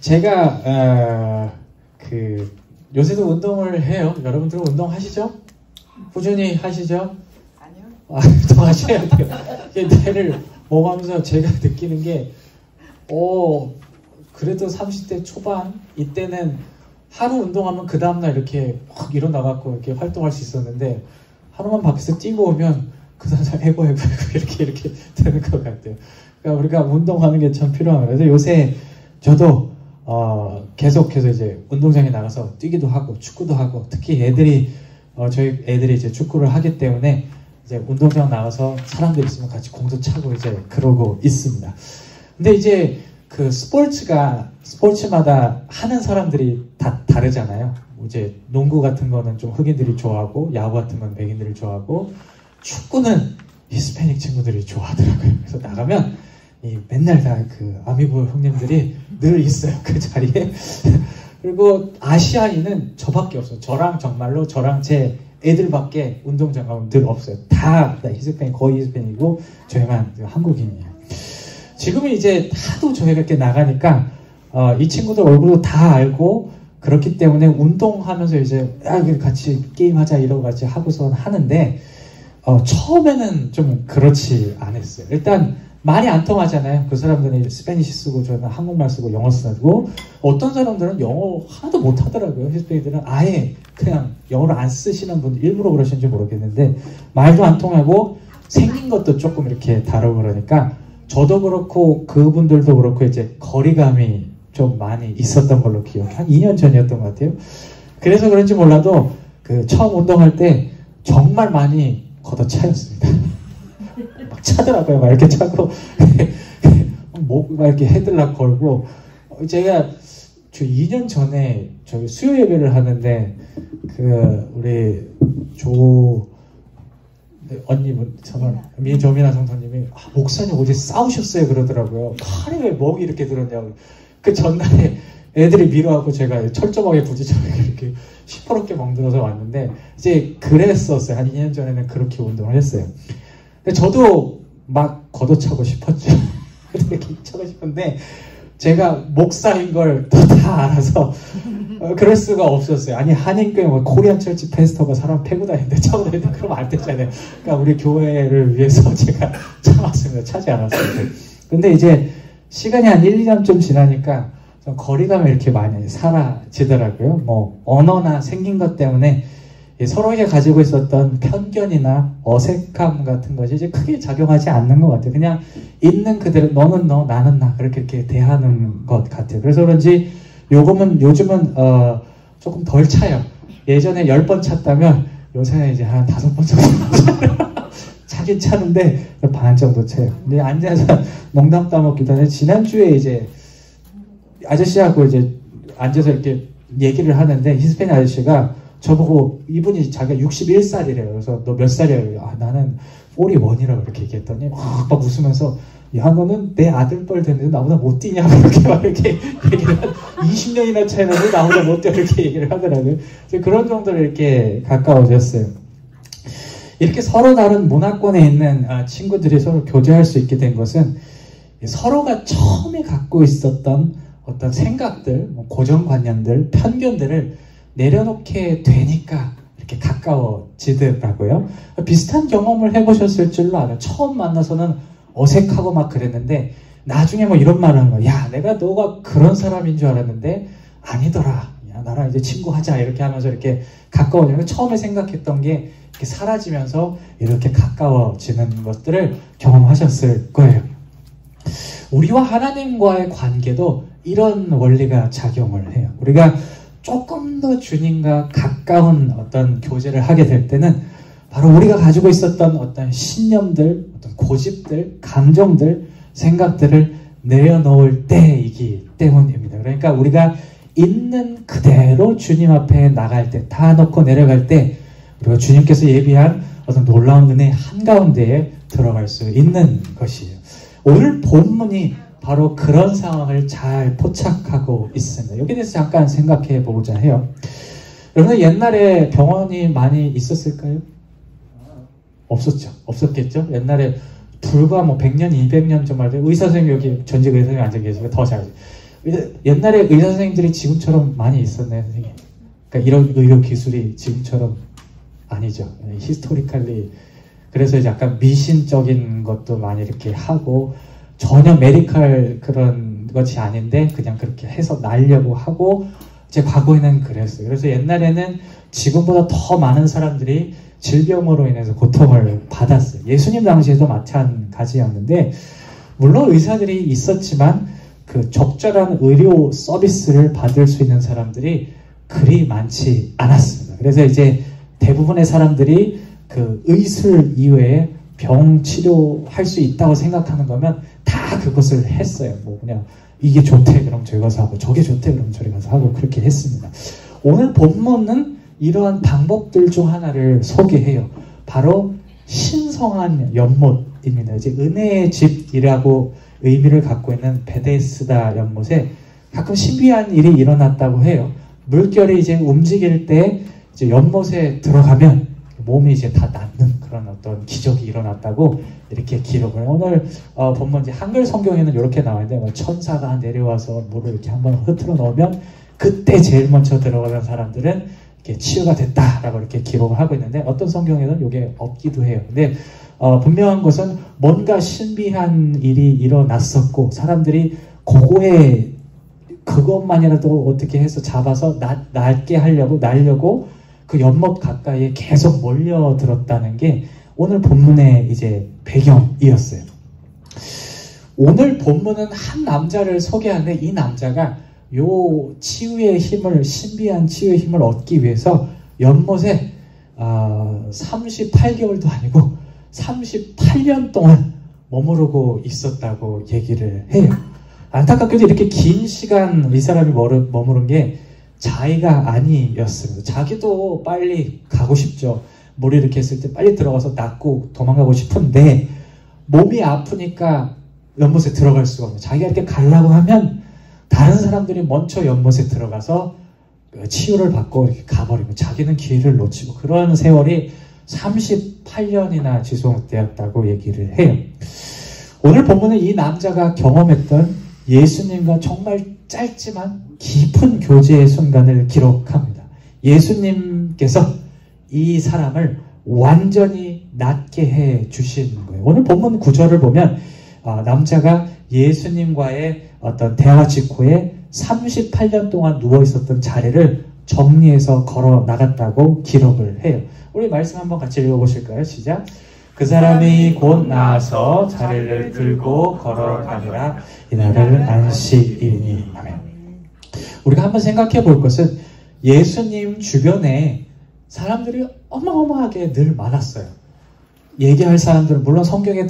제가 요새도 운동을 해요. 여러분들은 운동하시죠? 꾸준히 하시죠? 아니요. 더 하셔야 돼요. 내를 먹으면서 제가 느끼는 게 그래도 30대 초반 이때는 하루 운동하면 그 다음날 이렇게 확 일어나갖고 이렇게 활동할 수 있었는데 하루만 밖에서 뛰고 오면 그 다음날 에고 이렇게 되는 것 같아요. 그러니까 우리가 운동하는 게 참 필요한 거예요. 그래서 요새 저도 계속해서 이제 운동장에 나가서 뛰기도 하고 축구도 하고 특히 저희 애들이 이제 축구를 하기 때문에 이제 운동장 나가서 사람들 있으면 같이 공도 차고 이제 그러고 있습니다. 근데 이제 그 스포츠마다 하는 사람들이 다 다르잖아요. 이제 농구 같은 거는 좀 흑인들이 좋아하고 야구 같은 건 백인들이 좋아하고 축구는 히스패닉 친구들이 좋아하더라고요. 그래서 나가면 맨날 다 그 아미고 형님들이 늘 있어요. 그 자리에. 그리고 아시아인은 저밖에 없어요. 정말로 저랑 제 애들밖에 운동장 가면 늘 없어요. 다 히스패닉, 거의 히스패닉이고 저희만 한국인이에요. 지금은 이제 하도 저희가 이렇게 나가니까 이 친구들 얼굴도 다 알고 그렇기 때문에 운동하면서 이제 같이 게임하자 이러고 같이 하고서 하는데 처음에는 좀 그렇지 않았어요. 일단 말이 안 통하잖아요. 그 사람들은 스페니시 쓰고 저는 한국말 쓰고 영어 쓰고 어떤 사람들은 영어 하나도 못 하더라고요. 히스패닉들은 아예 그냥 영어를 안 쓰시는 분들 일부러 그러시는지 모르겠는데 말도 안 통하고 생긴 것도 조금 이렇게 다르고 그러니까 저도 그렇고 그분들도 그렇고 이제 거리감이 좀 많이 있었던 걸로 기억해요. 한 2년 전이었던 것 같아요. 그래서 그런지 몰라도 처음 운동할 때 정말 많이 걷어차였습니다. 막 차더라고요. 막 이렇게 차고 막 이렇게 헤들락 걸고 제가 2년 전에 저기 수요 예배를 하는데 우리 언니분 정말 조미나 성도님이 목사님 어제 싸우셨어요 그러더라고요. 칼에 왜 목이 이렇게 들었냐고. 그 전날에 애들이 미뤄하고 제가 철저하게 부딪혀서 이렇게 시퍼렇게 멍들어서 왔는데 이제 그랬었어요. 한 2년 전에는 그렇게 운동을 했어요. 근데 저도 막 걷어차고 싶었죠. 이렇게 차고 싶은데 제가 목사인 걸 또 다 알아서 그럴 수가 없었어요. 아니 한인교회 코리안 철치 페스터가 사람 패고 다니는데 차고 다니는데 그러면 안 되잖아요. 그러니까 우리 교회를 위해서 제가 참았습니다. 차지 않았습니다. 근데 이제 시간이 한 1, 2년쯤 지나니까 좀 거리감이 이렇게 많이 사라지더라고요. 뭐 언어나 생긴 것 때문에 서로에게 가지고 있었던 편견이나 어색함 같은 것이 이제 크게 작용하지 않는 것 같아요. 그냥 있는 그대로 너는 너, 나는 나 그렇게 대하는 것 같아요. 그래서 그런지 요즘은 조금 덜 차요. 예전에 10번 찼다면 요새는 이제 한 5번 정도 차긴 차는데 반 정도 차요. 근데 앉아서 농담 따먹기도 하는데 지난주에 이제 아저씨하고 이제 앉아서 이렇게 얘기를 하는데 히스패닉 아저씨가 저보고 이분이 자기가 61살이래요. 그래서 너 몇 살이에요? 나는 41이라고 이렇게 얘기했더니 막 웃으면서 야 너는 내 아들 뻘 됐는데 나보다 못 뛰냐고 이렇게 얘기를 20년이나 차이 나는데 나보다 못 뛰어 이렇게 얘기를 하더라고요. 그런 정도로 이렇게 가까워졌어요. 이렇게 서로 다른 문화권에 있는 친구들이 서로 교제할 수 있게 된 것은 서로가 처음에 갖고 있었던 어떤 생각들, 고정관념들, 편견들을 내려놓게 되니까 이렇게 가까워지더라고요. 비슷한 경험을 해보셨을 줄로 알아요. 처음 만나서는 어색하고 막 그랬는데 나중에 뭐 이런 말을 하는 거야. 야 내가 너가 그런 사람인 줄 알았는데 아니더라. 야 나랑 이제 친구하자 이렇게 하면서 이렇게 가까워지면 처음에 생각했던 게 이렇게 사라지면서 이렇게 가까워지는 것들을 경험하셨을 거예요. 우리와 하나님과의 관계도 이런 원리가 작용을 해요. 우리가 조금 더 주님과 가까운 어떤 교제를 하게 될 때는 바로 우리가 가지고 있었던 어떤 신념들, 어떤 고집들, 감정들, 생각들을 내려놓을 때이기 때문입니다. 그러니까 우리가 있는 그대로 주님 앞에 나갈 때, 다 놓고 내려갈 때 우리가 주님께서 예비한 어떤 놀라운 은혜 한가운데에 들어갈 수 있는 것이에요. 오늘 본문이 바로 그런 상황을 잘 포착하고 있습니다. 여기에 대해서 잠깐 생각해 보고자 해요. 여러분 옛날에 병원이 많이 있었을까요? 없었죠. 없었겠죠. 옛날에 불과 100년, 200년 전만 해도 의사 선생님 여기 전직 의사 선생님 앉아 계시고 더 잘. 옛날에 의사 선생님들이 지금처럼 많이 있었나요, 선생님? 그러니까 이런 의료 기술이 지금처럼 아니죠. 히스토리칼리. 그래서 이제 약간 미신적인 것도 많이 이렇게 하고 전혀 메디컬 그런 것이 아닌데 그냥 그렇게 해서 날려고 하고 제 과거에는 그랬어요. 그래서 옛날에는 지금보다 더 많은 사람들이 질병으로 인해서 고통을 받았어요. 예수님 당시에도 마찬가지였는데 물론 의사들이 있었지만 그 적절한 의료 서비스를 받을 수 있는 사람들이 그리 많지 않았습니다. 그래서 이제 대부분의 사람들이 그 의술 이외에 병 치료할 수 있다고 생각하는 거면 다 그것을 했어요. 뭐 그냥 이게 좋대 그럼 저기 가서 하고 저게 좋대 그럼 저리 가서 하고 그렇게 했습니다. 오늘 본문은 이러한 방법들 중 하나를 소개해요. 바로 신성한 연못입니다. 이제 은혜의 집이라고 의미를 갖고 있는 베데스다 연못에 가끔 신비한 일이 일어났다고 해요. 물결이 이제 움직일 때 이제 연못에 들어가면 몸이 이제 다 낫는 그런 어떤 기적이 일어났다고 이렇게 기록을. 오늘 본문 이제 한글 성경에는 이렇게 나와 있는데 뭐 천사가 내려와서 물을 이렇게 한번 흐트러 넣으면 그때 제일 먼저 들어가는 사람들은 이렇게 치유가 됐다라고 이렇게 기록을 하고 있는데 어떤 성경에는 이게 없기도 해요. 근데 분명한 것은 뭔가 신비한 일이 일어났었고 사람들이 그거에 그것만이라도 어떻게 해서 잡아서 낫게 하려고 날려고 그 연못 가까이에 계속 몰려들었다는 게 오늘 본문의 이제 배경이었어요. 오늘 본문은 한 남자를 소개하는데 이 남자가 요 치유의 힘을 신비한 치유의 힘을 얻기 위해서 연못에 38개월도 아니고 38년 동안 머무르고 있었다고 얘기를 해요. 안타깝게도 이렇게 긴 시간 이 사람이 머무른 게 자의가 아니었습니다. 자기도 빨리 가고 싶죠. 물이 이렇게 했을 때 빨리 들어가서 낫고 도망가고 싶은데 몸이 아프니까 연못에 들어갈 수가 없어요. 자기가 이렇게 가려고 하면 다른 사람들이 먼저 연못에 들어가서 치유를 받고 이렇게 가버리면 자기는 기회를 놓치고 그런 세월이 38년이나 지속되었다고 얘기를 해요. 오늘 본문은 이 남자가 경험했던 예수님과 정말 짧지만 깊은 교제의 순간을 기록합니다. 예수님께서 이 사람을 완전히 낫게 해 주신 거예요. 오늘 본문 구절을 보면 남자가 예수님과의 어떤 대화 직후에 38년 동안 누워 있었던 자리를 정리해서 걸어 나갔다고 기록을 해요. 우리 말씀 한번 같이 읽어보실까요? 시작. 그 사람이 곧 나아서 자리를 들고 걸어가니라. 이날은 안식이니. 아멘. 우리가 한번 생각해 볼 것은 예수님 주변에 사람들이 어마어마하게 늘 많았어요. 얘기할 사람들은 물론 성경에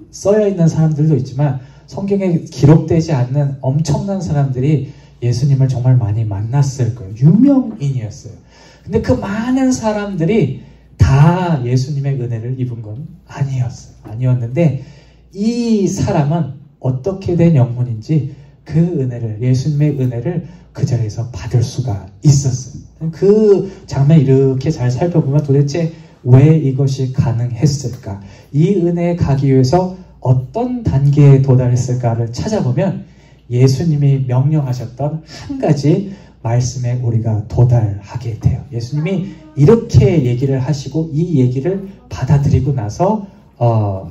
써여 있는 사람들도 있지만 성경에 기록되지 않는 엄청난 사람들이 예수님을 정말 많이 만났을 거예요. 유명인이었어요. 근데 그 많은 사람들이 다 예수님의 은혜를 입은 건 아니었는데 이 사람은 어떻게 된 영혼인지 그 은혜를, 예수님의 은혜를 그 자리에서 받을 수가 있었어요. 그 장면 이렇게 잘 살펴보면 도대체 왜 이것이 가능했을까? 이 은혜에 가기 위해서 어떤 단계에 도달했을까를 찾아보면 예수님이 명령하셨던 한 가지 말씀에 우리가 도달하게 돼요. 예수님이 이렇게 얘기를 하시고 이 얘기를 받아들이고 나서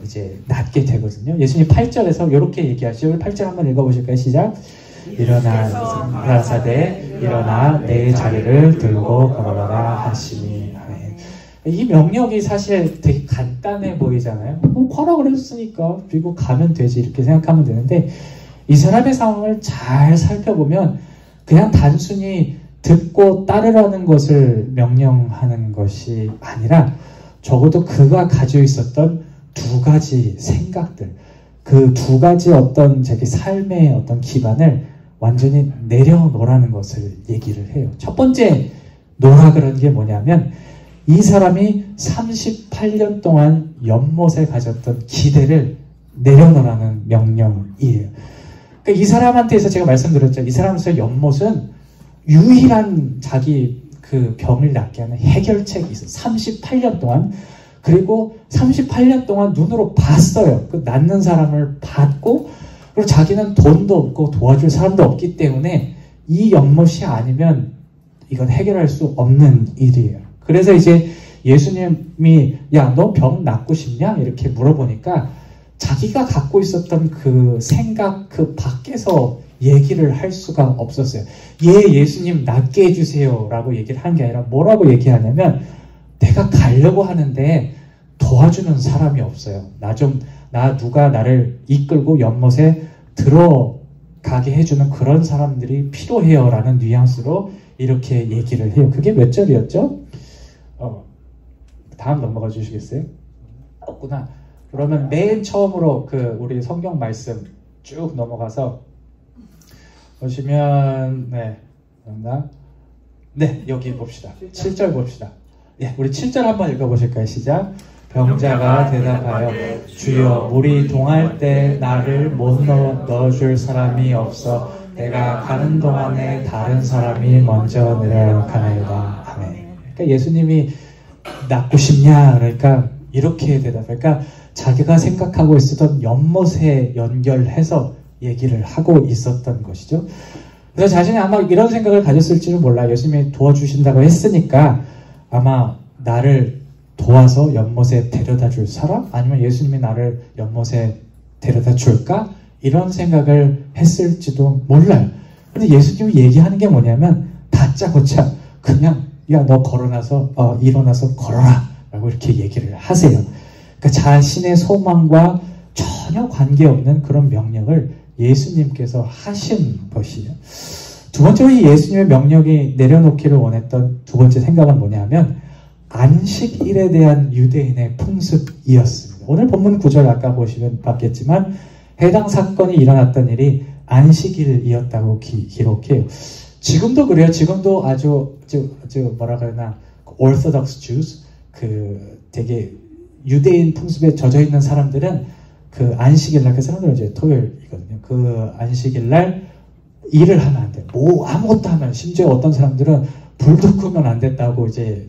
이제 낫게 되거든요. 예수님 8절에서 이렇게 얘기하시죠. 8절 한번 읽어보실까요? 시작. 일어나 가라사대 일어나 내 자리를 들고 걸어라 하시니. 이 명령이 사실 되게 간단해 보이잖아요. 걸어라 그랬으니까 그리고 가면 되지 이렇게 생각하면 되는데 이 사람의 상황을 잘 살펴보면 그냥 단순히 듣고 따르라는 것을 명령하는 것이 아니라 적어도 그가 가지고 있었던 두 가지 생각들, 그 두 가지 어떤 자기 삶의 어떤 기반을 완전히 내려놓으라는 것을 얘기를 해요. 첫 번째 놓으라 그런 게 뭐냐면 이 사람이 38년 동안 연못에 가졌던 기대를 내려놓으라는 명령이에요. 그러니까 이 사람한테서 제가 말씀드렸죠. 이 사람에서 연못은 유일한 자기 그 병을 낫게 하는 해결책이 있어요. 38년 동안. 그리고 38년 동안 눈으로 봤어요. 그 낫는 사람을 봤고 그리고 자기는 돈도 없고 도와줄 사람도 없기 때문에 이 연못이 아니면 이건 해결할 수 없는 일이에요. 그래서 이제 예수님이 야, 너 병 낫고 싶냐? 이렇게 물어보니까 자기가 갖고 있었던 그 생각 그 밖에서 얘기를 할 수가 없었어요. 예, 예수님 낫게 해주세요 라고 얘기를 한 게 아니라 뭐라고 얘기하냐면 내가 가려고 하는데 도와주는 사람이 없어요. 누가 나를 이끌고 연못에 들어가게 해주는 그런 사람들이 필요해요 라는 뉘앙스로 이렇게 얘기를 해요. 그게 몇 절이었죠? 다음 넘어가 주시겠어요? 없구나. 그러면 맨 처음으로 우리 성경 말씀 쭉 넘어가서 보시면 여기 봅시다. 7절 봅시다. 우리 7절 한번 읽어보실까요? 시작. 병자가 대답하여 주여 물이 동할 때 나를 못 넣어줄 사람이 없어 내가 가는 동안에 다른 사람이 먼저 내려가나이다. 아멘. 그러니까 예수님이 낫고 싶냐? 그러니까 이렇게 대답해요. 그러니까 자기가 생각하고 있었던 연못에 연결해서 얘기를 하고 있었던 것이죠. 그래서 자신이 아마 이런 생각을 가졌을지는 몰라요. 예수님이 도와주신다고 했으니까 아마 나를 도와서 연못에 데려다 줄 사람? 아니면 예수님이 나를 연못에 데려다 줄까? 이런 생각을 했을지도 몰라요. 근데 예수님이 얘기하는 게 뭐냐면 다짜고짜 그냥 야, 너 일어나서 걸어라 라고 이렇게 얘기를 하세요. 그러니까 자신의 소망과 전혀 관계없는 그런 명령을 예수님께서 하신 것이에요. 두 번째로 이 예수님의 명령이 내려놓기를 원했던 두 번째 생각은 뭐냐면 안식일에 대한 유대인의 풍습이었습니다. 오늘 본문 9절 아까 보시면 봤겠지만 해당 사건이 일어났던 일이 안식일이었다고 기록해요. 지금도 그래요. 지금도 아주 뭐라 그러나 Orthodox Jews 되게 유대인 풍습에 젖어 있는 사람들은 그 안식일날 그 사람들은 이제 토요일이거든요. 그 안식일날 일을 하면 안 돼요. 아무것도 하면 심지어 어떤 사람들은 불도 끄면 안 된다고 이제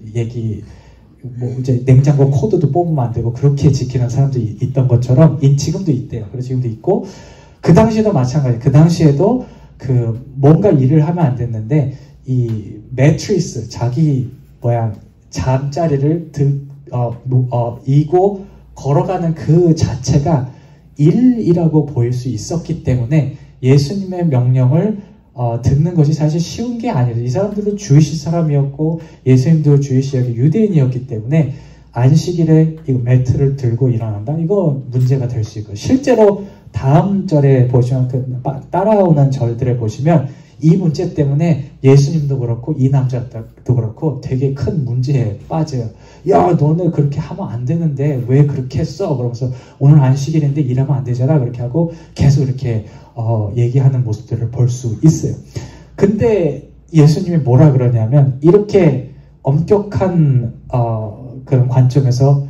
이제 냉장고 코드도 뽑으면 안 되고 그렇게 지키는 사람들이 있던 것처럼 지금도 있대요. 그래서 지금도 있고 그 당시에도 마찬가지. 그 당시에도 뭔가 일을 하면 안 됐는데 이 매트리스 잠자리를 이고 걸어가는 그 자체가 일이라고 보일 수 있었기 때문에 예수님의 명령을 듣는 것이 사실 쉬운 게 아니에요. 이 사람들도 주이시 사람이었고 예수님도 주이시하게 유대인이었기 때문에 안식일에 이 매트를 들고 일어난다? 이거 문제가 될 수 있고 실제로 다음 절에 보시면 따라오는 절들에 보시면 이 문제 때문에 예수님도 그렇고 이 남자도 그렇고 되게 큰 문제에 빠져요. 야, 너네 그렇게 하면 안 되는데 왜 그렇게 했어? 그러면서 오늘 안식일인데 일하면 안 되잖아. 그렇게 하고 계속 이렇게 얘기하는 모습들을 볼 수 있어요. 근데 예수님이 뭐라 그러냐면 이렇게 엄격한 그런 관점에서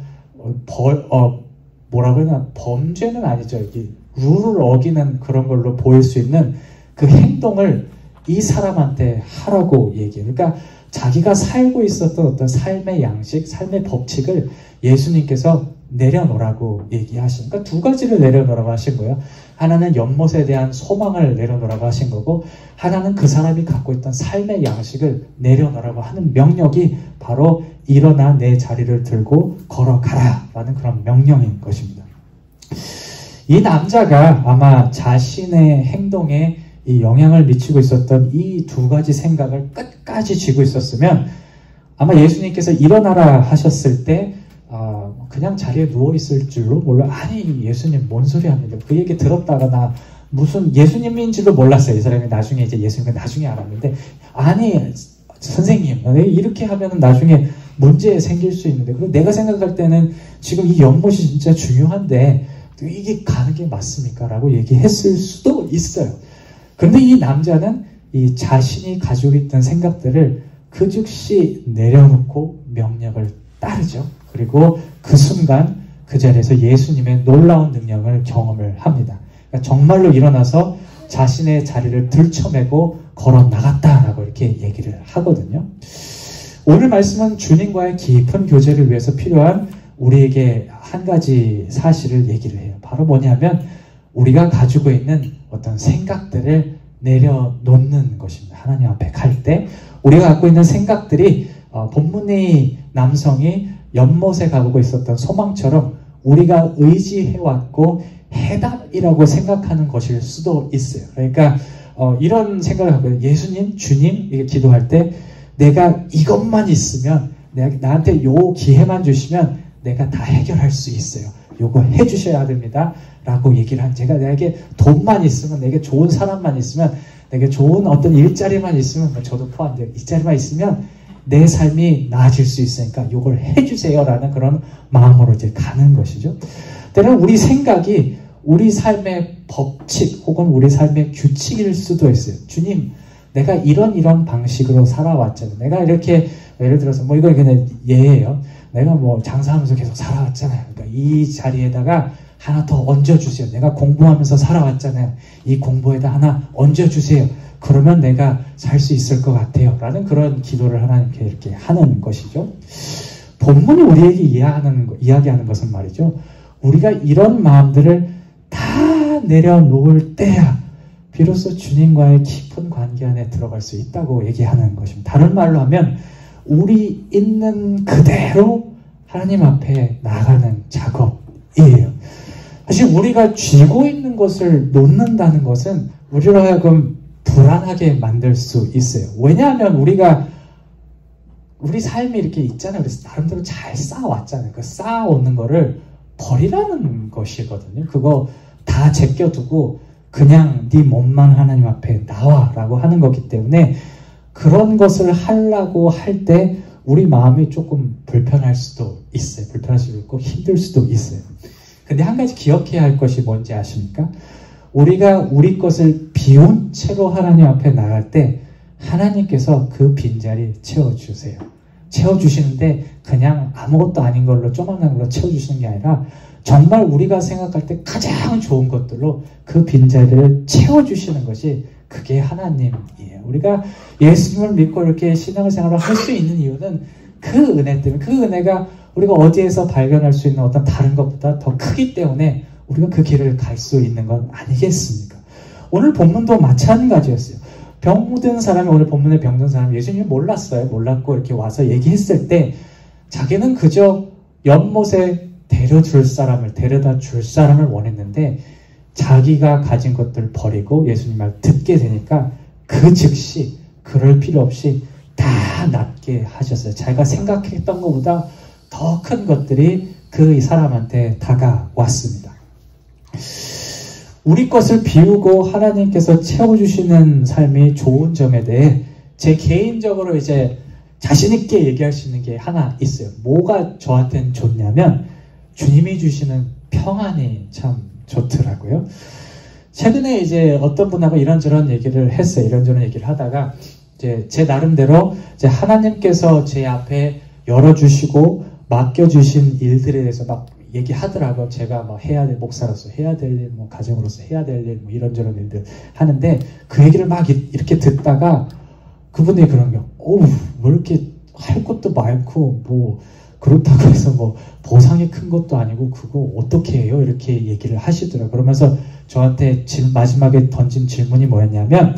뭐라 그러나 범죄는 아니죠. 이게 룰을 어기는 그런 걸로 보일 수 있는 그 행동을 이 사람한테 하라고 얘기해요. 그러니까 자기가 살고 있었던 어떤 삶의 양식, 삶의 법칙을 예수님께서 내려놓으라고 얘기하신, 그러니까 두 가지를 내려놓으라고 하신 거예요. 하나는 연못에 대한 소망을 내려놓으라고 하신 거고, 하나는 그 사람이 갖고 있던 삶의 양식을 내려놓으라고 하는 명령이 바로 일어나 내 자리를 들고 걸어가라 라는 그런 명령인 것입니다. 이 남자가 아마 자신의 행동에 이 영향을 미치고 있었던 이 두 가지 생각을 끝까지 쥐고 있었으면 아마 예수님께서 일어나라 하셨을 때 그냥 자리에 누워있을 줄로 몰라. 아니, 예수님 뭔 소리 합니까? 그 얘기 들었다가 나 무슨 예수님인지도 몰랐어요. 이 사람이 나중에 이제 예수님을 나중에 알았는데, 아니 선생님 이렇게 하면 나중에 문제 생길 수 있는데, 그리고 내가 생각할 때는 지금 이 연못이 진짜 중요한데 이게 가는 게 맞습니까? 라고 얘기했을 수도 있어요. 그런데 이 남자는 이 자신이 가지고 있던 생각들을 그 즉시 내려놓고 명령을 따르죠. 그리고 그 순간 그 자리에서 예수님의 놀라운 능력을 경험을 합니다. 그러니까 정말로 일어나서 자신의 자리를 들쳐매고 걸어 나갔다라고 이렇게 얘기를 하거든요. 오늘 말씀은 주님과의 깊은 교제를 위해서 필요한 우리에게 한 가지 사실을 얘기를 해요. 바로 뭐냐면 우리가 가지고 있는 어떤 생각들을 내려놓는 것입니다. 하나님 앞에 갈 때 우리가 갖고 있는 생각들이 본문의 남성이 연못에 가보고 있었던 소망처럼 우리가 의지해왔고 해답이라고 생각하는 것일 수도 있어요. 그러니까 이런 생각을 하고 예수님, 주님 이렇게 기도할 때 내가 이것만 있으면 나한테 요 기회만 주시면 내가 다 해결할 수 있어요. 요거 해주셔야 됩니다. 라고 얘기를 한 제가 내게 돈만 있으면 내게 좋은 사람만 있으면 내게 좋은 어떤 일자리만 있으면 저도 포함돼요. 일자리만 있으면 내 삶이 나아질 수 있으니까 요걸 해주세요 라는 그런 마음으로 이제 가는 것이죠. 때로는 우리 생각이 우리 삶의 법칙 혹은 우리 삶의 규칙일 수도 있어요. 주님 내가 이런 방식으로 살아왔잖아요. 내가 이렇게 예를 들어서 뭐 이거 그냥 예예요. 내가 뭐 장사하면서 계속 살아왔잖아요. 그러니까 이 자리에다가 하나 더 얹어주세요. 내가 공부하면서 살아왔잖아요. 이 공부에다 하나 얹어주세요. 그러면 내가 살 수 있을 것 같아요. 라는 그런 기도를 하나님께 이렇게 하는 것이죠. 본문이 우리에게 이야기하는 것은 말이죠. 우리가 이런 마음들을 다 내려놓을 때야 비로소 주님과의 깊은 관계 안에 들어갈 수 있다고 얘기하는 것입니다. 다른 말로 하면 우리 있는 그대로 하나님 앞에 나가는 작업이에요. 사실 우리가 쥐고 있는 것을 놓는다는 것은 우리로 하여금 불안하게 만들 수 있어요. 왜냐하면 우리 삶이 이렇게 있잖아요. 그래서 나름대로 잘 쌓아왔잖아요. 그 쌓아오는 거를 버리라는 것이거든요. 그거 다 제껴두고 그냥 네 몸만 하나님 앞에 나와라고 하는 거기 때문에 그런 것을 하려고 할 때 우리 마음이 조금 불편할 수도 있어요. 불편할 수도 있고 힘들 수도 있어요. 근데 한 가지 기억해야 할 것이 뭔지 아십니까? 우리가 우리 것을 비운 채로 하나님 앞에 나갈 때 하나님께서 그 빈자리 채워주세요. 채워주시는데 그냥 아무것도 아닌 걸로 조그만한 걸로 채워주시는 게 아니라 정말 우리가 생각할 때 가장 좋은 것들로 그 빈자리를 채워주시는 것이 그게 하나님이에요. 우리가 예수님을 믿고 이렇게 신앙생활을 할 수 있는 이유는 그 은혜 때문에 그 은혜가 우리가 어디에서 발견할 수 있는 어떤 다른 것보다 더 크기 때문에 우리가 그 길을 갈 수 있는 건 아니겠습니까? 오늘 본문도 마찬가지였어요. 병든 사람이 오늘 본문에 병든 사람이 예수님을 몰랐어요. 몰랐고 이렇게 와서 얘기했을 때 자기는 그저 연못에 데려다 줄 사람을 원했는데 자기가 가진 것들을 버리고 예수님 말 듣게 되니까 그 즉시 그럴 필요 없이 다 낫게 하셨어요. 자기가 생각했던 것보다 더 큰 것들이 그 사람한테 다가왔습니다. 우리 것을 비우고 하나님께서 채워주시는 삶이 좋은 점에 대해 제 개인적으로 이제 자신있게 얘기할 수 있는 게 하나 있어요. 뭐가 저한테는 좋냐면 주님이 주시는 평안이 참 좋더라고요. 최근에 이제 어떤 분하고 이런저런 얘기를 했어요. 이런저런 얘기를 하다가 이제 제 나름대로 이제 하나님께서 제 앞에 열어주시고 맡겨주신 일들에 대해서 막 얘기하더라고요. 제가 뭐 해야 될 목사로서 해야 될 일, 뭐 가정으로서 해야 될 일, 뭐 이런저런 일들 하는데 그 얘기를 막 이렇게 듣다가 그분들이 그런 거, 어우, 뭐 이렇게 할 것도 많고 뭐 그렇다고 해서 뭐 보상이 큰 것도 아니고 그거 어떻게 해요? 이렇게 얘기를 하시더라고요. 그러면서 저한테 마지막에 던진 질문이 뭐였냐면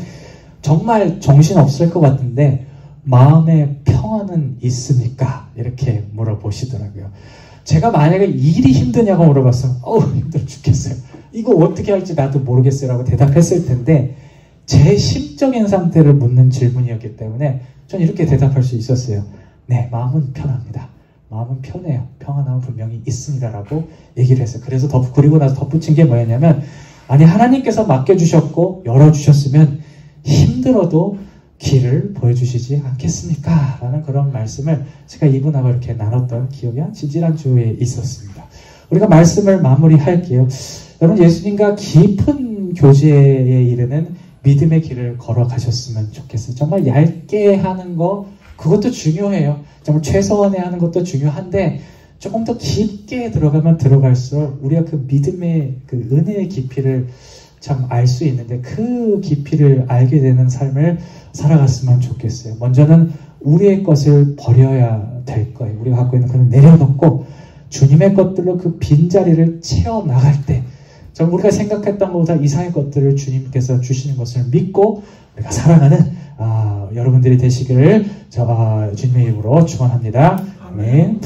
정말 정신없을 것 같은데 마음의 평안은 있습니까? 이렇게 물어보시더라고요. 제가 만약에 일이 힘드냐고 물어봤으면 힘들어 죽겠어요. 이거 어떻게 할지 나도 모르겠어요 라고 대답했을 텐데 제 심적인 상태를 묻는 질문이었기 때문에 저는 이렇게 대답할 수 있었어요. 네, 마음은 편합니다. 마음은 편해요. 평안함은 분명히 있습니다 라고 얘기를 했어요. 그래서 그리고 나서 덧붙인 게 뭐였냐면 아니 하나님께서 맡겨주셨고 열어주셨으면 힘들어도 길을 보여주시지 않겠습니까? 라는 그런 말씀을 제가 이분하고 이렇게 나눴던 기억이 한 지난주에 있었습니다. 우리가 말씀을 마무리할게요. 여러분 예수님과 깊은 교제에 이르는 믿음의 길을 걸어가셨으면 좋겠어요. 정말 얇게 하는 거 그것도 중요해요. 정말 최소한에 하는 것도 중요한데 조금 더 깊게 들어가면 들어갈수록 우리가 그 믿음의 그 은혜의 깊이를 참 알 수 있는데 그 깊이를 알게 되는 삶을 살아갔으면 좋겠어요. 먼저는 우리의 것을 버려야 될 거예요. 우리가 갖고 있는 것을 내려놓고 주님의 것들로 그 빈자리를 채워나갈 때 정말 우리가 생각했던 것보다 이상의 것들을 주님께서 주시는 것을 믿고 우리가 살아가는 여러분들이 되시기를 주님의 이름으로 축원합니다. 아멘.